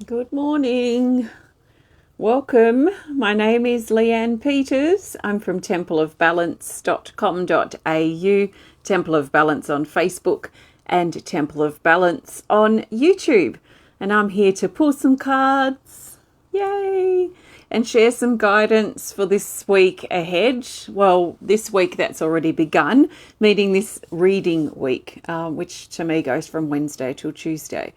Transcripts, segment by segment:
Good morning. Welcome. My name is Leanne Peters. I'm from templeofbalance.com.au, Temple of Balance on Facebook, and Temple of Balance on YouTube. And I'm here to pull some cards, yay, and share some guidance for this week ahead. Well, this week that's already begun, meaning this reading week, which to me goes from Wednesday till Tuesday.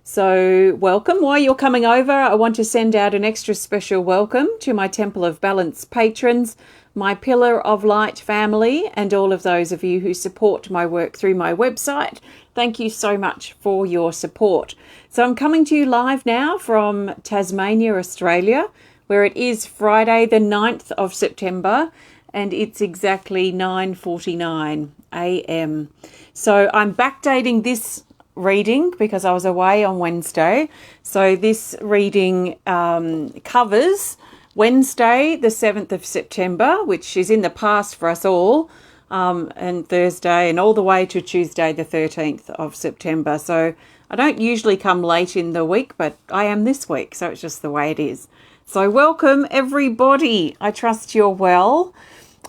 So welcome. While you're coming over, I want to send out an extra special welcome to my Temple of Balance patrons, my Pillar of Light family, and all of those of you who support my work through my website. Thank you so much for your support. So I'm coming to you live now from Tasmania, Australia, where it is Friday the 9th of September, and it's exactly 9:49 a.m. So I'm backdating this reading because I was away on Wednesday. So this reading covers Wednesday, the 7th of September, which is in the past for us all, and Thursday, and all the way to Tuesday, the 13th of September. So I don't usually come late in the week, but I am this week, so it's just the way it is. So welcome, everybody. I trust you're well.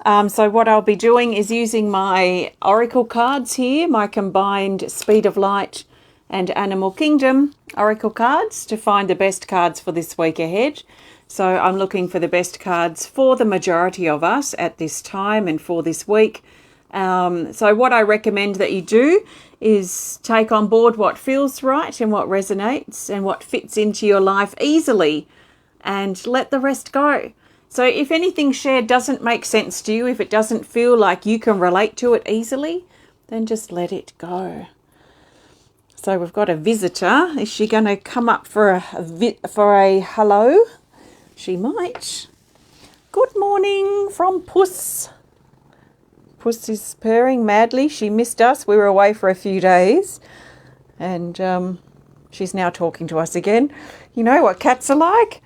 So what I'll be doing is using my Oracle cards here, my combined Speed of Light and Animal Kingdom Oracle cards to find the best cards for this week ahead. So I'm looking for the best cards for the majority of us at this time and for this week. So what I recommend that you do is take on board what feels right and what resonates and what fits into your life easily and let the rest go. So if anything shared doesn't make sense to you, if it doesn't feel like you can relate to it easily, then just let it go. So we've got a visitor. Is she going to come up for a hello? She might. Good morning from Puss. Puss is purring madly. She missed us. We were away for a few days. And she's now talking to us again. You know what cats are like?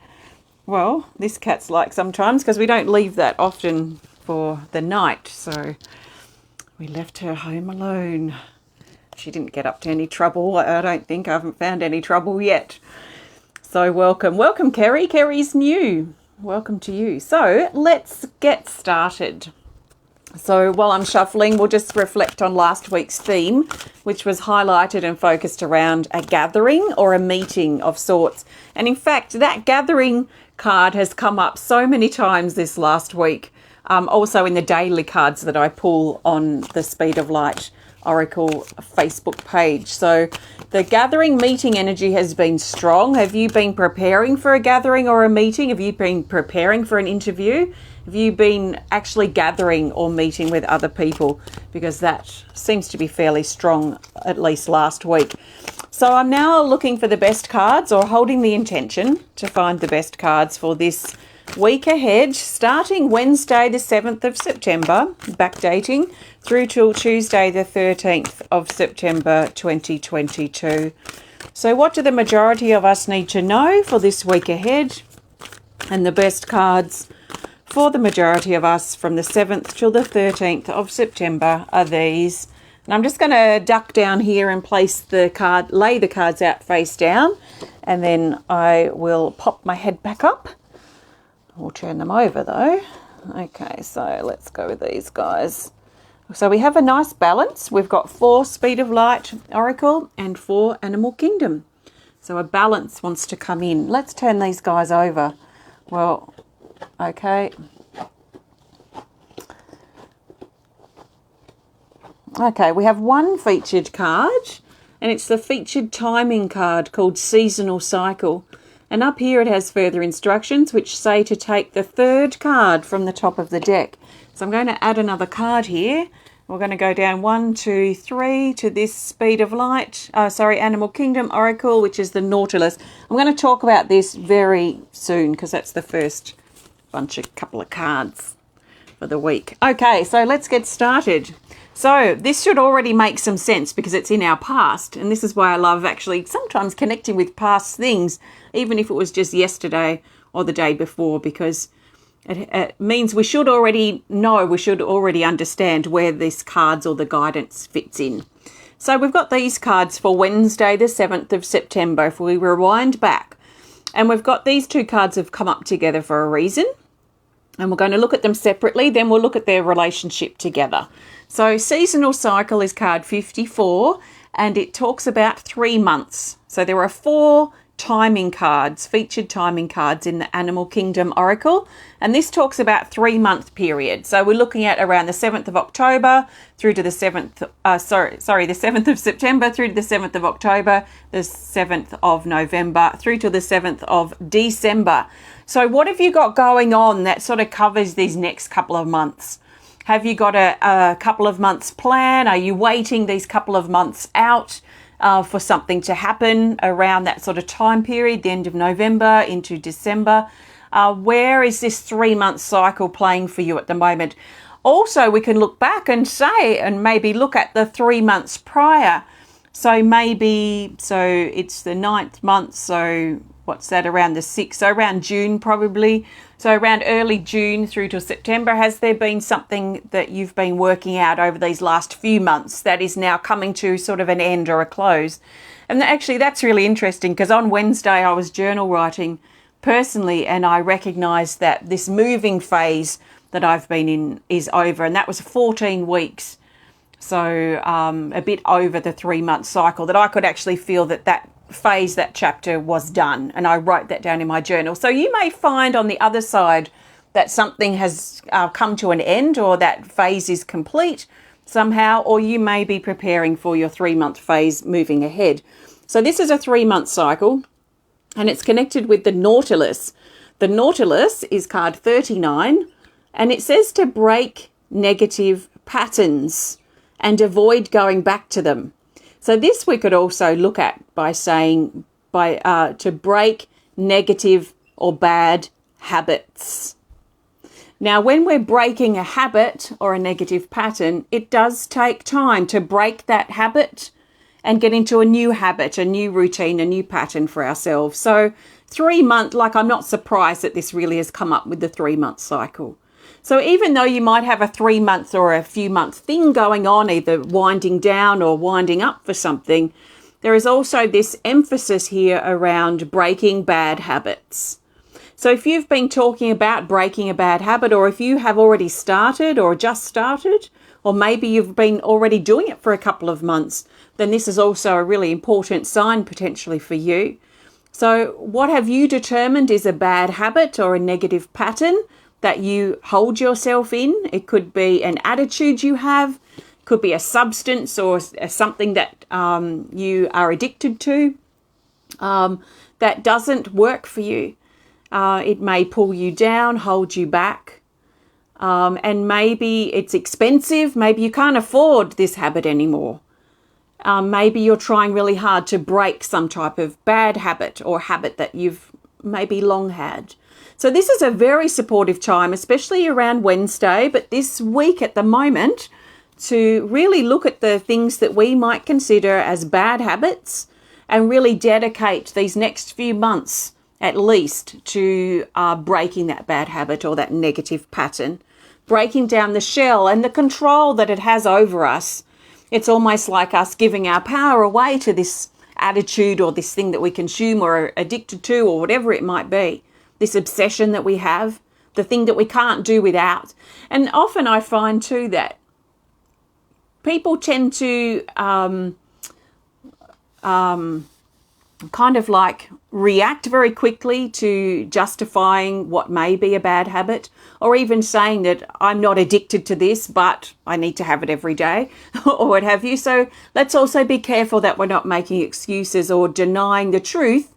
Well, this cat's like sometimes because we don't leave that often for the night. So we left her home alone. She didn't get up to any trouble. I don't think. I haven't found any trouble yet. So welcome. Welcome, Kerry. Kerry's new. Welcome to you. So let's get started. So while I'm shuffling, we'll just reflect on last week's theme, which was highlighted and focused around a gathering or a meeting of sorts. And in fact, that gathering card has come up so many times this last week, also in the daily cards that I pull on the Speed of Light Oracle Facebook page. So the gathering meeting energy has been strong. Have you been preparing for a gathering or a meeting? Have you been preparing for an interview? Have you been actually gathering or meeting with other people? Because that seems to be fairly strong, at least last week. So I'm now looking for the best cards, or holding the intention to find the best cards for this week ahead, starting Wednesday the 7th of September, backdating, through till Tuesday the 13th of September 2022. So what do the majority of us need to know for this week ahead? And the best cards for the majority of us from the 7th till the 13th of September are these. And I'm just going to duck down here and place the card, lay the cards out face down, and then I will pop my head back up. We'll turn them over though. Okay, so let's go with these guys. So we have a nice balance. We've got 4 Speed of Light Oracle and 4 Animal Kingdom. So a balance wants to come in. Let's turn these guys over. Well, okay. Okay, we have one featured card, and it's the featured timing card called Seasonal Cycle. And up here it has further instructions which say to take the 3rd card from the top of the deck. So I'm going to add another card here. We're going to go down 1, 2, 3 to this Speed of Light, Animal Kingdom Oracle, which is the Nautilus. I'm going to talk about this very soon because that's the first couple of cards for the week. Okay, so let's get started. So this should already make some sense because it's in our past, and this is why I love actually sometimes connecting with past things, even if it was just yesterday or the day before, because it means we should already know, we should already understand where this cards or the guidance fits in. So we've got these cards for Wednesday the 7th of September. If we rewind back, And we've got these two cards have come up together for a reason. And we're going to look at them separately, then we'll look at their relationship together. So seasonal cycle is card 54, and it talks about 3 months. So there are 4 timing cards, featured timing cards in the Animal Kingdom Oracle, and this talks about 3-month period. So we're looking at around the 7th of October through to the 7th, the 7th of September through to the 7th of October, the 7th of November through to the 7th of December. So what have you got going on that sort of covers these next couple of months? Have you got a couple of months plan? Are you waiting these couple of months out for something to happen around that sort of time period, the end of November into December? Where is this 3-month cycle playing for you at the moment? Also, we can look back and say, and maybe look at the 3 months prior. So it's the 9th month, so what's that, around the 6th, so around June probably. So around early June through to September, has there been something that you've been working out over these last few months that is now coming to sort of an end or a close? And actually that's really interesting, because on Wednesday I was journal writing personally, and I recognised that this moving phase that I've been in is over, and that was 14 weeks. So a bit over the 3-month cycle, that I could actually feel that phase, that chapter was done, and I wrote that down in my journal. So you may find on the other side that something has come to an end, or that phase is complete somehow, or you may be preparing for your 3-month phase moving ahead. So this is a 3-month cycle, and it's connected with the Nautilus. The Nautilus is card 39, and it says to break negative patterns and avoid going back to them. So this we could also look at by saying to break negative or bad habits. Now, when we're breaking a habit or a negative pattern, it does take time to break that habit and get into a new habit, a new routine, a new pattern for ourselves. So 3 months, I'm not surprised that this really has come up with the 3-month cycle. So even though you might have a 3-month or a few month thing going on, either winding down or winding up for something, there is also this emphasis here around breaking bad habits. So if you've been talking about breaking a bad habit, or if you have already started or just started, or maybe you've been already doing it for a couple of months, then this is also a really important sign potentially for you. So what have you determined is a bad habit or a negative pattern that you hold yourself in? It could be an attitude you have, could be a substance or something that you are addicted to that doesn't work for you. It may pull you down, hold you back, and maybe it's expensive. Maybe you can't afford this habit anymore. Maybe you're trying really hard to break some type of bad habit or habit that you've maybe long had. So this is a very supportive time, especially around Wednesday, but this week at the moment, to really look at the things that we might consider as bad habits and really dedicate these next few months at least to breaking that bad habit or that negative pattern, breaking down the shell and the control that it has over us. It's almost like us giving our power away to this attitude or this thing that we consume or are addicted to, or whatever it might be. This obsession that we have, the thing that we can't do without. And often I find too that people tend to kind of like react very quickly to justifying what may be a bad habit, or even saying that I'm not addicted to this, but I need to have it every day or what have you. So let's also be careful that we're not making excuses or denying the truth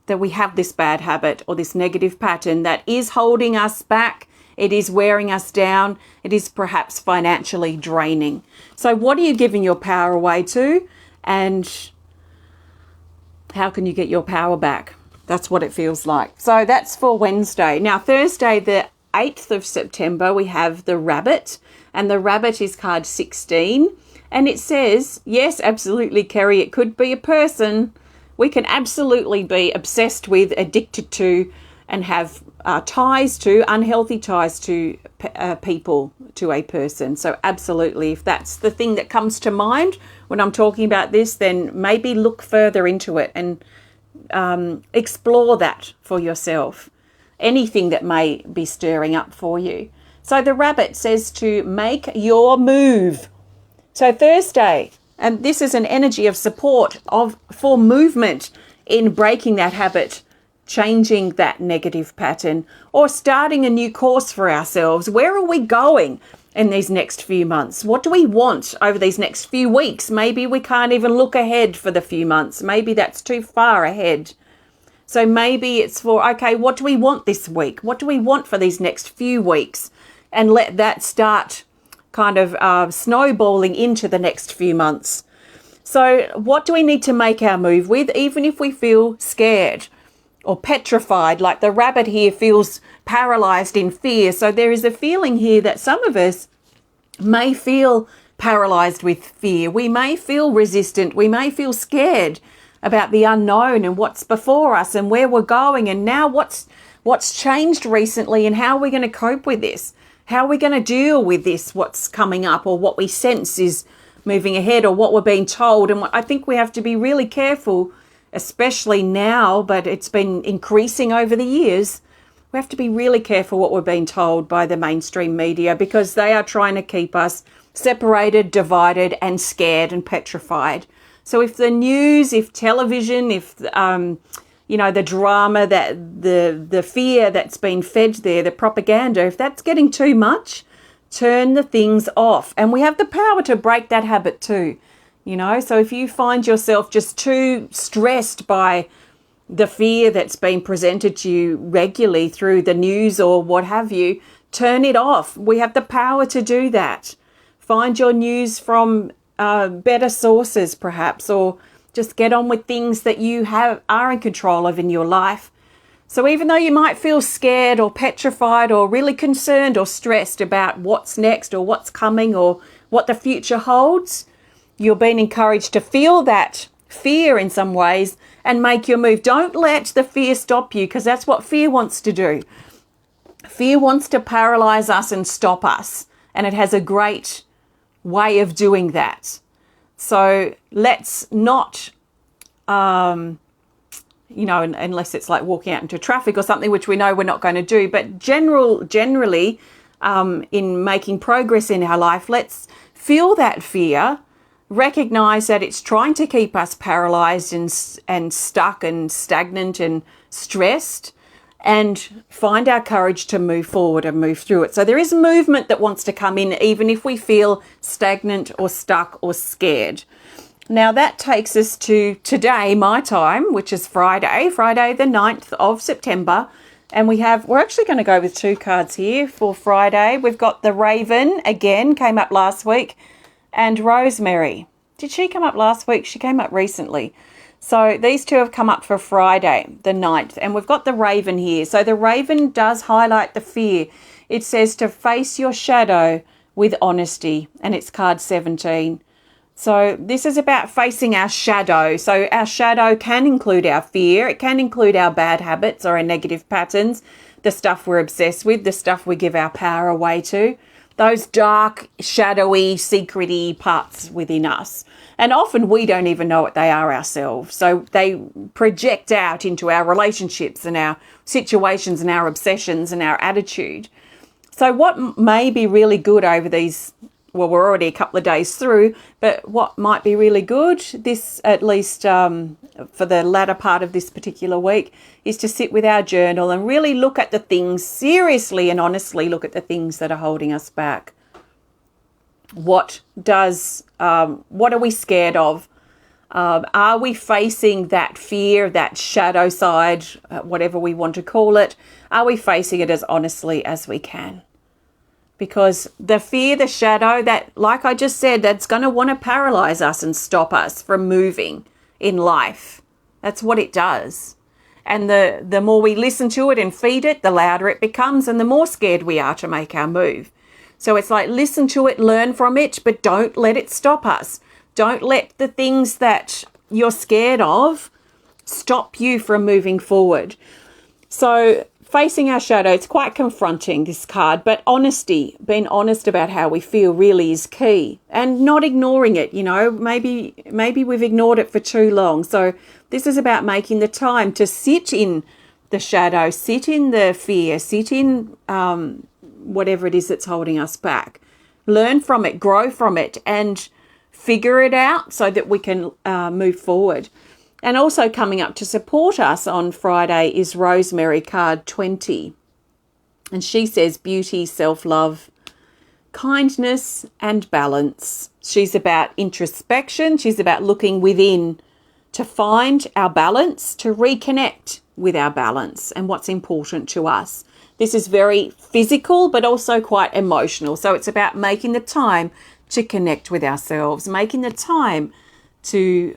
that we have this bad habit or this negative pattern that is holding us back. It is wearing us down. It is perhaps financially draining. So what are you giving your power away to? And how can you get your power back? That's what it feels like. So that's for Wednesday. Now, Thursday, the 8th of September, we have the rabbit, and the rabbit is card 16. And it says, yes, absolutely, Kerry, it could be a person. We can absolutely be obsessed with, addicted to, and have ties to, unhealthy ties to people, to a person. So absolutely, if that's the thing that comes to mind when I'm talking about this, then maybe look further into it and explore that for yourself. Anything that may be stirring up for you. So the rabbit says to make your move. So Thursday, and this is an energy of support for movement in breaking that habit, changing that negative pattern, or starting a new course for ourselves. Where are we going in these next few months? What do we want over these next few weeks? Maybe we can't even look ahead for the few months. Maybe that's too far ahead. So maybe it's for, okay, what do we want this week? What do we want for these next few weeks? And let that start kind of snowballing into the next few months. So what do we need to make our move with, even if we feel scared or petrified, like the rabbit here feels paralyzed in fear? So there is a feeling here that some of us may feel paralyzed with fear. We may feel resistant. We may feel scared about the unknown and what's before us and where we're going, and now what's changed recently, and how are we going to cope with this? How are we going to deal with this, what's coming up, or what we sense is moving ahead, or what we're being told? And I think we have to be really careful, especially now, but it's been increasing over the years. We have to be really careful what we're being told by the mainstream media, because they are trying to keep us separated, divided, and scared and petrified. So if the news, if television, if the drama, that the fear that's been fed there, the propaganda, if that's getting too much, turn the things off. And we have the power to break that habit too. So if you find yourself just too stressed by the fear that's being presented to you regularly through the news or what have you, turn it off. We have the power to do that. Find your news from better sources perhaps, or just get on with things that you are in control of in your life. So even though you might feel scared or petrified or really concerned or stressed about what's next or what's coming or what the future holds, you're being encouraged to feel that fear in some ways and make your move. Don't let the fear stop you, because that's what fear wants to do. Fear wants to paralyze us and stop us, and it has a great way of doing that. So let's not, unless it's like walking out into traffic or something, which we know we're not going to do, but generally in making progress in our life, let's feel that fear, recognize that it's trying to keep us paralyzed and stuck and stagnant and stressed, and find our courage to move forward and move through it. So there is movement that wants to come in, even if we feel stagnant or stuck or scared. Now that takes us to today, my time, which is Friday the 9th of September. And we're actually going to go with two cards here for Friday. We've got the Raven, again, came up last week, and Rosemary. Did she come up last week? She came up recently. So these two have come up for Friday, the 9th, and we've got the Raven here. So the Raven does highlight the fear. It says to face your shadow with honesty, and it's card 17. So this is about facing our shadow. So our shadow can include our fear. It can include our bad habits or our negative patterns, the stuff we're obsessed with, the stuff we give our power away to, those dark, shadowy, secrety parts within us. And often we don't even know what they are ourselves. So they project out into our relationships and our situations and our obsessions and our attitude. So what may be really good over these, well, we're already a couple of days through, but what might be really good, this at least for the latter part of this particular week, is to sit with our journal and really look at the things, seriously and honestly look at the things that are holding us back. What are we scared of? Are we facing that fear, that shadow side, whatever we want to call it? Are we facing it as honestly as we can? Because the fear, the shadow, that, like I just said, that's going to want to paralyze us and stop us from moving in life. That's what it does. And the more we listen to it and feed it, the louder it becomes and the more scared we are to make our move. So it's like, listen to it, learn from it, but don't let it stop us. Don't let the things that you're scared of stop you from moving forward. So facing our shadow, it's quite confronting, this card, but honesty, being honest about how we feel really is key, and not ignoring it. Maybe we've ignored it for too long. So this is about making the time to sit in the shadow, sit in the fear, sit in whatever it is that's holding us back. Learn from it, grow from it, and figure it out so that we can move forward. And also coming up to support us on Friday is Rosemary Card 20. And she says beauty, self-love, kindness and balance. She's about introspection. She's about looking within to find our balance, to reconnect with our balance and what's important to us. This is very physical, but also quite emotional. So it's about making the time to connect with ourselves, making the time to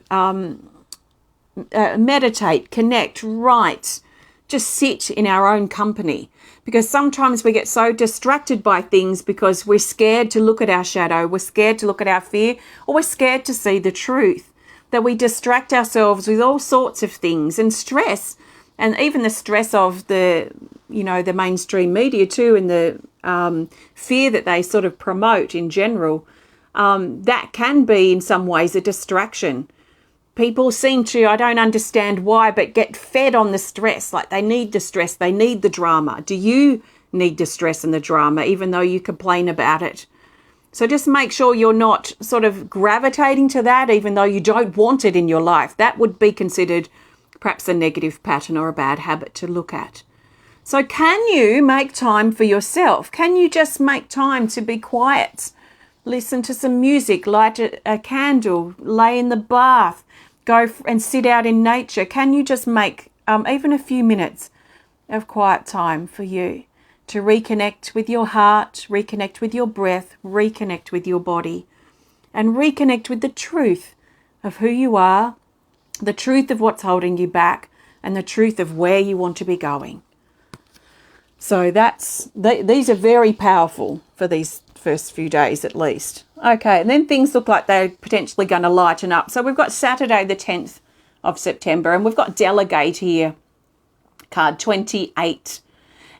meditate, connect, write, just sit in our own company. Because sometimes we get so distracted by things because we're scared to look at our shadow, we're scared to look at our fear, or we're scared to see the truth, that we distract ourselves with all sorts of things and stress. And even the stress of the mainstream media too, and the fear that they sort of promote in general, that can be in some ways a distraction. People seem to, I don't understand why, but get fed on the stress. Like they need the stress, they need the drama. Do you need the stress and the drama, even though you complain about it? So just make sure you're not sort of gravitating to that, even though you don't want it in your life. That would be considered perhaps a negative pattern or a bad habit to look at. So can you make time for yourself? Can you just make time to be quiet? Listen to some music, light a candle, lay in the bath, go and sit out in nature. Can you just make even a few minutes of quiet time for you to reconnect with your heart, reconnect with your breath, reconnect with your body, and reconnect with the truth of who you are, the truth of what's holding you back, and the truth of where you want to be going. So these are very powerful for these first few days at least. Okay, and then things look like they're potentially going to lighten up. So we've got Saturday the 10th of September, and we've got Delegate here, card 28.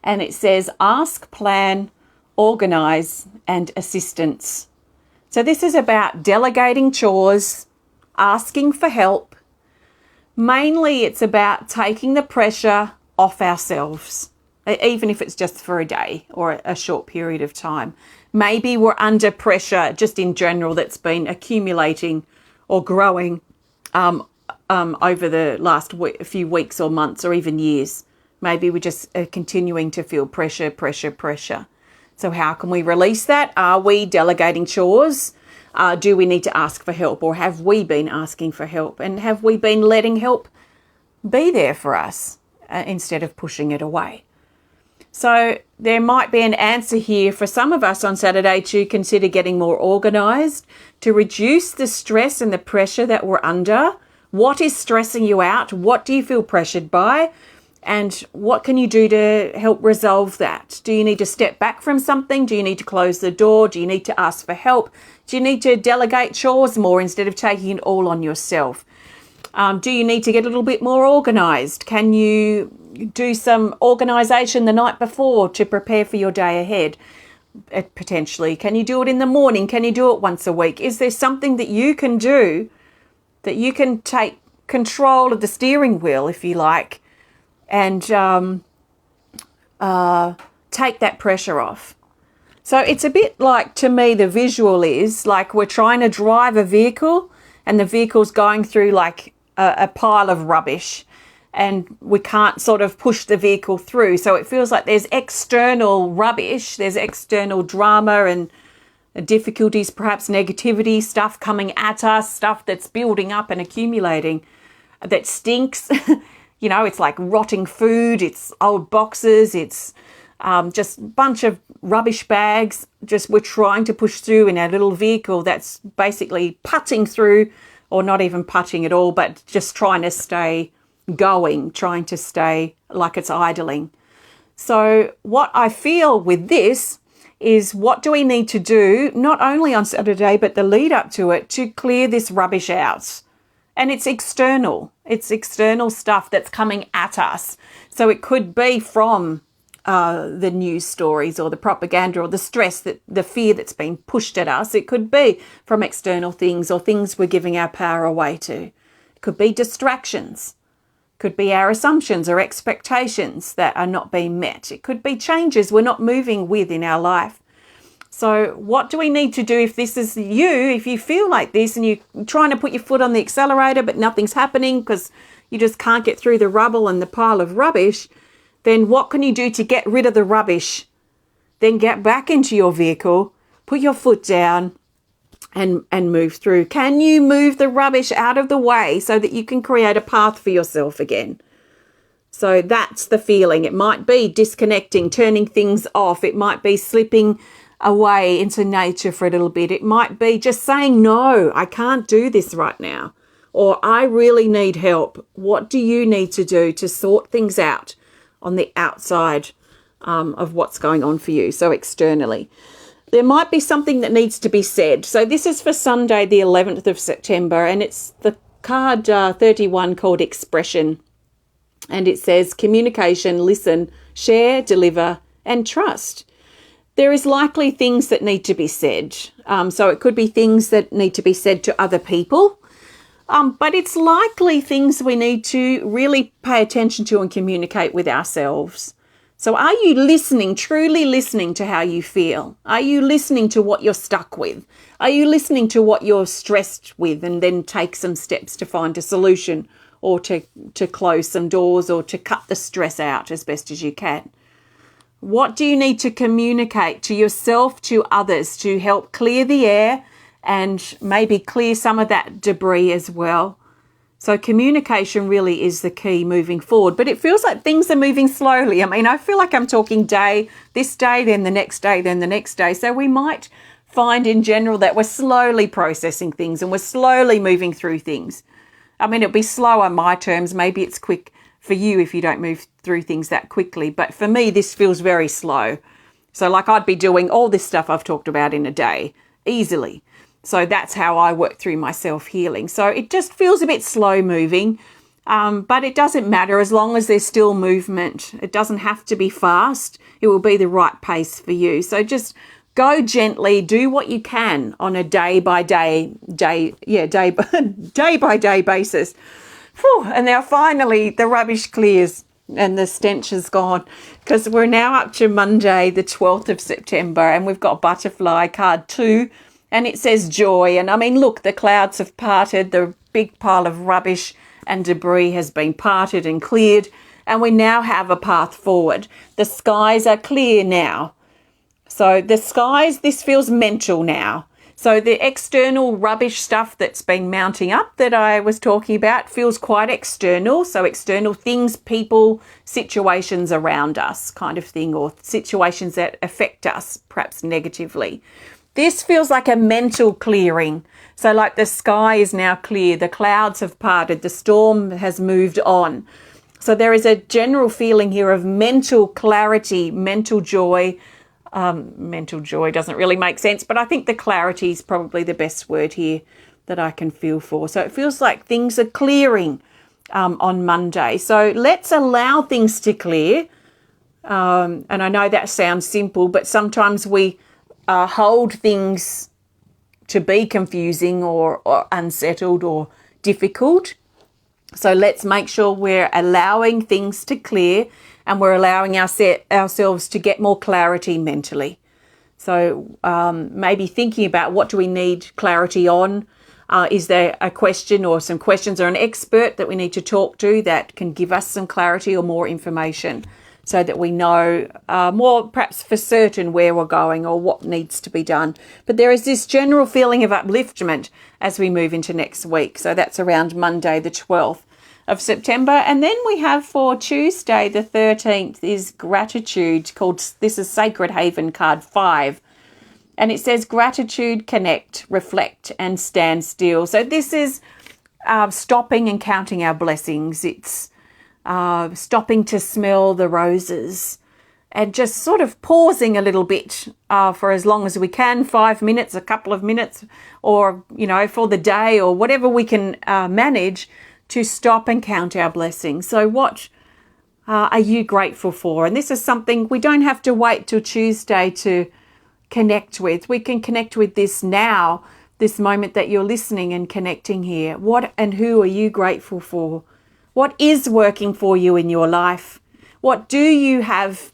And it says ask, plan, organise and assistance. So this is about delegating chores, asking for help. Mainly it's about taking the pressure off ourselves, even if it's just for a day or a short period of time. Maybe we're under pressure just in general that's been accumulating or growing over the last few weeks or months or even years. Maybe we're just continuing to feel pressure. So how can we release that? Are we delegating chores? Do we need to ask for help, or have we been asking for help? And have we been letting help be there for us instead of pushing it away? So there might be an answer here for some of us on Saturday to consider getting more organised, to reduce the stress and the pressure that we're under. What is stressing you out? What do you feel pressured by? And what can you do to help resolve that? Do you need to step back from something? Do you need to close the door? Do you need to ask for help? Do you need to delegate chores more instead of taking it all on yourself? Do you need to get a little bit more organised? Can you do some organisation the night before to prepare for your day ahead? Potentially. Can you do it in the morning? Can you do it once a week? Is there something that you can do that you can take control of the steering wheel, if you like, and take that pressure off? So it's a bit like, to me, the visual is like we're trying to drive a vehicle and the vehicle's going through like a pile of rubbish and we can't sort of push the vehicle through. So it feels like there's external rubbish, there's external drama and difficulties, perhaps negativity, stuff coming at us, stuff that's building up and accumulating that stinks. It's like rotting food, it's old boxes, it's just a bunch of rubbish bags. Just we're trying to push through in our little vehicle that's basically putting through, or not even putting at all, but just trying to stay going, trying to stay like it's idling. So what I feel with this is, what do we need to do, not only on Saturday, but the lead up to it, to clear this rubbish out And it's external. It's external stuff that's coming at us. So it could be from the news stories or the propaganda or the stress, that the fear that's been pushed at us. It could be from external things or things we're giving our power away to. It could be distractions. It could be our assumptions or expectations that are not being met. It could be changes we're not moving with in our life. So what do we need to do if this is you, if you feel like this and you're trying to put your foot on the accelerator but nothing's happening because you just can't get through the rubble and the pile of rubbish? Then what can you do to get rid of the rubbish? Then get back into your vehicle, put your foot down and move through. Can you move the rubbish out of the way so that you can create a path for yourself again? So that's the feeling. It might be disconnecting, turning things off. It might be slipping away into nature for a little bit. It might be just saying, no, I can't do this right now. Or I really need help. What do you need to do to sort things out on the outside of what's going on for you, so externally? There might be something that needs to be said. So this is for Sunday, the 11th of September, and it's the card 31 called Expression. And it says communication, listen, share, deliver, and trust. There is likely things that need to be said. So it could be things that need to be said to other people. But it's likely things we need to really pay attention to and communicate with ourselves. So are you listening, truly listening to how you feel? Are you listening to what you're stuck with? Are you listening to what you're stressed with and then take some steps to find a solution or to close some doors or to cut the stress out as best as you can? What do you need to communicate to yourself, to others, to help clear the air and maybe clear some of that debris as well? So communication really is the key moving forward. But it feels like things are moving slowly. I mean, I feel like I'm talking this day, then the next day, then the next day. So we might find in general that we're slowly processing things and we're slowly moving through things. I mean, it'll be slow on my terms. Maybe it's quick for you if you don't move through things that quickly. But for me, this feels very slow. So like I'd be doing all this stuff I've talked about in a day easily. So that's how I work through my self-healing. So it just feels a bit slow moving, but it doesn't matter as long as there's still movement. It doesn't have to be fast. It will be the right pace for you. So just go gently, do what you can on a day by day basis. Whew, and now finally the rubbish clears and the stench is gone, because we're now up to Monday, the 12th of September, and we've got butterfly card 2. And it says joy. And I mean, look, the clouds have parted. The big pile of rubbish and debris has been parted and cleared. And we now have a path forward. The skies are clear now. So the skies, this feels mental now. So the external rubbish stuff that's been mounting up that I was talking about feels quite external. So external things, people, situations around us kind of thing, or situations that affect us perhaps negatively. This feels like a mental clearing. So like the sky is now clear, the clouds have parted, the storm has moved on. So there is a general feeling here of mental clarity, mental joy. Mental joy doesn't really make sense, but I think the clarity is probably the best word here that I can feel for. So it feels like things are clearing on Monday. So let's allow things to clear. And I know that sounds simple, but sometimes we hold things to be confusing or unsettled or difficult. So let's make sure we're allowing things to clear and we're allowing ourselves to get more clarity mentally. So maybe thinking about what do we need clarity on? Is there a question or some questions or an expert that we need to talk to that can give us some clarity or more information, so that we know more perhaps for certain where we're going or what needs to be done. But there is this general feeling of upliftment as we move into next week. So that's around Monday, the 12th of September. And then we have for Tuesday, the 13th, is gratitude, this is Sacred Haven card 5. And it says gratitude, connect, reflect, and stand still. So this is stopping and counting our blessings. It's stopping to smell the roses, and just sort of pausing a little bit for as long as we can, 5 minutes, a couple of minutes, or, for the day or whatever we can manage to stop and count our blessings. So what are you grateful for? And this is something we don't have to wait till Tuesday to connect with. We can connect with this now, this moment that you're listening and connecting here. What and who are you grateful for? What is working for you in your life? What do you have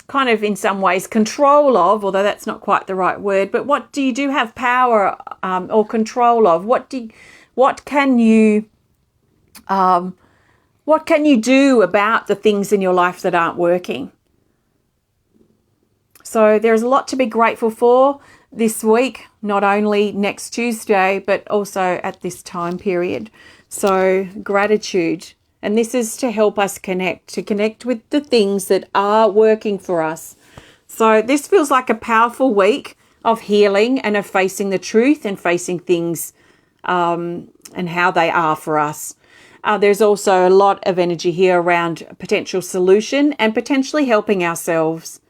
kind of in some ways control of, although that's not quite the right word, but what do you have power or control of? What can you do about the things in your life that aren't working? So there's a lot to be grateful for this week, not only next Tuesday, but also at this time period. So gratitude. And this is to help us connect with the things that are working for us. So this feels like a powerful week of healing and of facing the truth and facing things and how they are for us. There's also a lot of energy here around potential solution and potentially helping ourselves.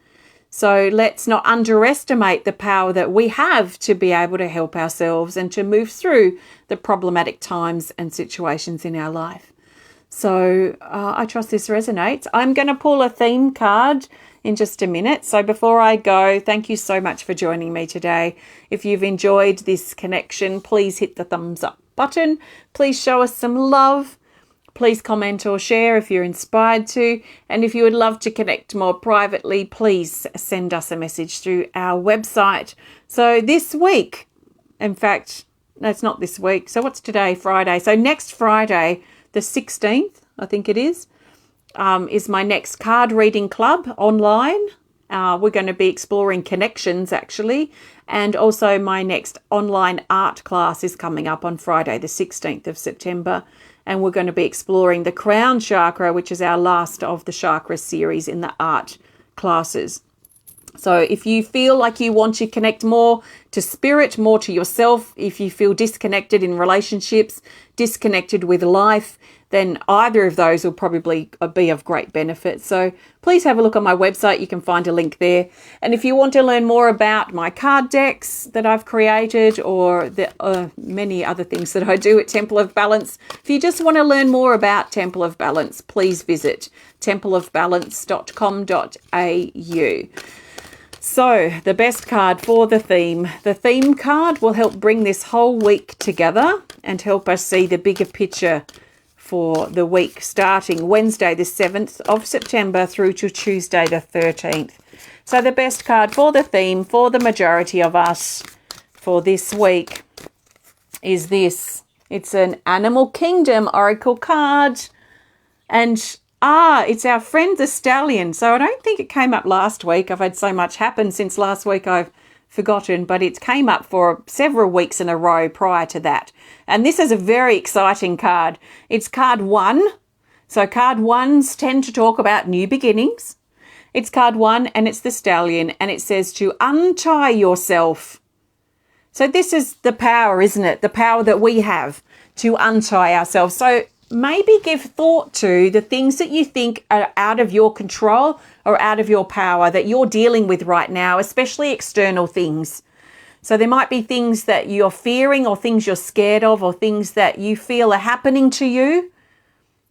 So let's not underestimate the power that we have to be able to help ourselves and to move through the problematic times and situations in our life. So I trust this resonates. I'm going to pull a theme card in just a minute. So before I go, thank you so much for joining me today. If you've enjoyed this connection, please hit the thumbs up button. Please show us some love. Please comment or share if you're inspired to. And if you would love to connect more privately, please send us a message through our website. So this week, in fact, no, it's not this week. So what's today? Friday. So next Friday, the 16th, I think it is my next card reading club online. We're going to be exploring connections, actually. And also my next online art class is coming up on Friday, the 16th of September. And we're going to be exploring the crown chakra, which is our last of the chakra series in the art classes. So if you feel like you want to connect more to spirit, more to yourself, if you feel disconnected in relationships, disconnected with life, then either of those will probably be of great benefit. So please have a look on my website. You can find a link there. And if you want to learn more about my card decks that I've created or the many other things that I do at Temple of Balance, if you just want to learn more about Temple of Balance, please visit templeofbalance.com.au. So the best card for the theme card will help bring this whole week together and help us see the bigger picture for the week starting Wednesday the 7th of September through to Tuesday the 13th. So the best card for the theme for the majority of us for this week is this. It's an Animal Kingdom Oracle card, and it's our friend the stallion. So I don't think it came up last week. I've had so much happen since last week I've forgotten, but it came up for several weeks in a row prior to that. And this is a very exciting card. It's card 1. So card 1s tend to talk about new beginnings. It's card 1 and it's the stallion, and it says to untie yourself. So this is the power, isn't it? The power that we have to untie ourselves. So maybe give thought to the things that you think are out of your control or out of your power that you're dealing with right now, especially external things. So there might be things that you're fearing or things you're scared of or things that you feel are happening to you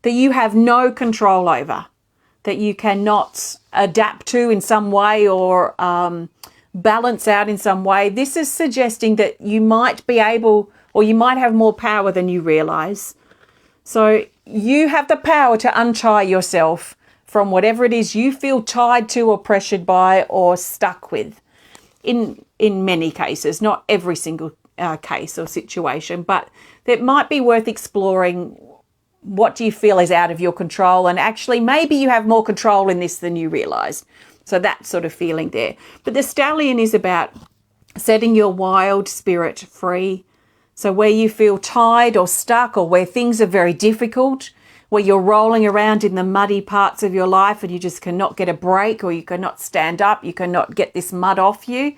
that you have no control over, that you cannot adapt to in some way or balance out in some way. This is suggesting that you might be able, or you might have more power than you realize. So you have the power to untie yourself from whatever it is you feel tied to or pressured by or stuck with. In many cases, not every single case or situation, but it might be worth exploring. What do you feel is out of your control? And actually, maybe you have more control in this than you realize. So that sort of feeling there. But the stallion is about setting your wild spirit free. So where you feel tied or stuck, or where things are very difficult, where you're rolling around in the muddy parts of your life and you just cannot get a break, or you cannot stand up, you cannot get this mud off you.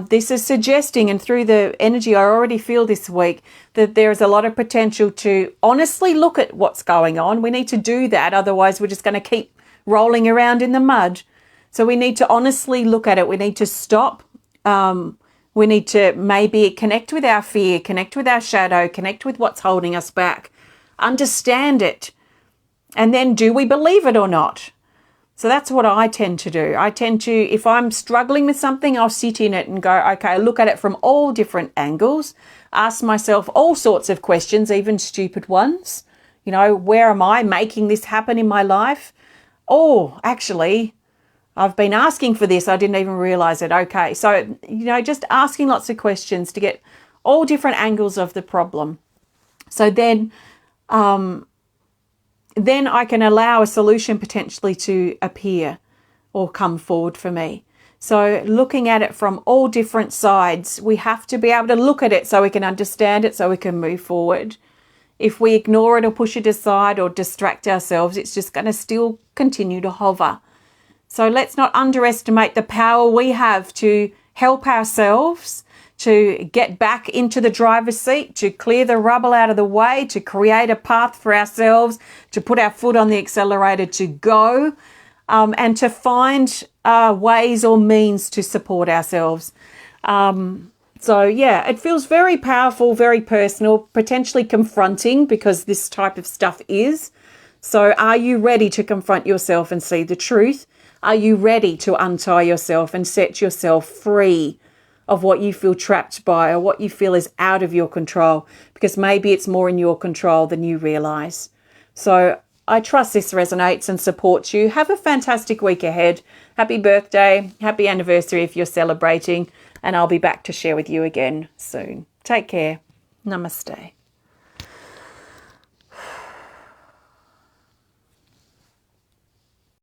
This is suggesting, and through the energy I already feel this week, that there is a lot of potential to honestly look at what's going on. We need to do that, otherwise we're just going to keep rolling around in the mud. So we need to honestly look at it. We need to stop. We need to maybe connect with our fear, connect with our shadow, connect with what's holding us back, understand it. And then do we believe it or not? So that's what I tend to do. I tend to, if I'm struggling with something, I'll sit in it and go, okay, look at it from all different angles, ask myself all sorts of questions, even stupid ones. You know, where am I making this happen in my life? Oh, actually, I've been asking for this. I didn't even realize it. Okay. So, you know, just asking lots of questions to get all different angles of the problem. So then I can allow a solution potentially to appear or come forward for me. So looking at it from all different sides, we have to be able to look at it so we can understand it, so we can move forward. If we ignore it or push it aside or distract ourselves, it's just going to still continue to hover. So let's not underestimate the power we have to help ourselves, to get back into the driver's seat, to clear the rubble out of the way, to create a path for ourselves, to put our foot on the accelerator to go, and to find ways or means to support ourselves. So yeah, it feels very powerful, very personal, potentially confronting, because this type of stuff is. So are you ready to confront yourself and see the truth? Are you ready to untie yourself and set yourself free of what you feel trapped by or what you feel is out of your control? Because maybe it's more in your control than you realize. So I trust this resonates and supports you. Have a fantastic week ahead. Happy birthday, happy anniversary if you're celebrating, and I'll be back to share with you again soon. Take care. Namaste.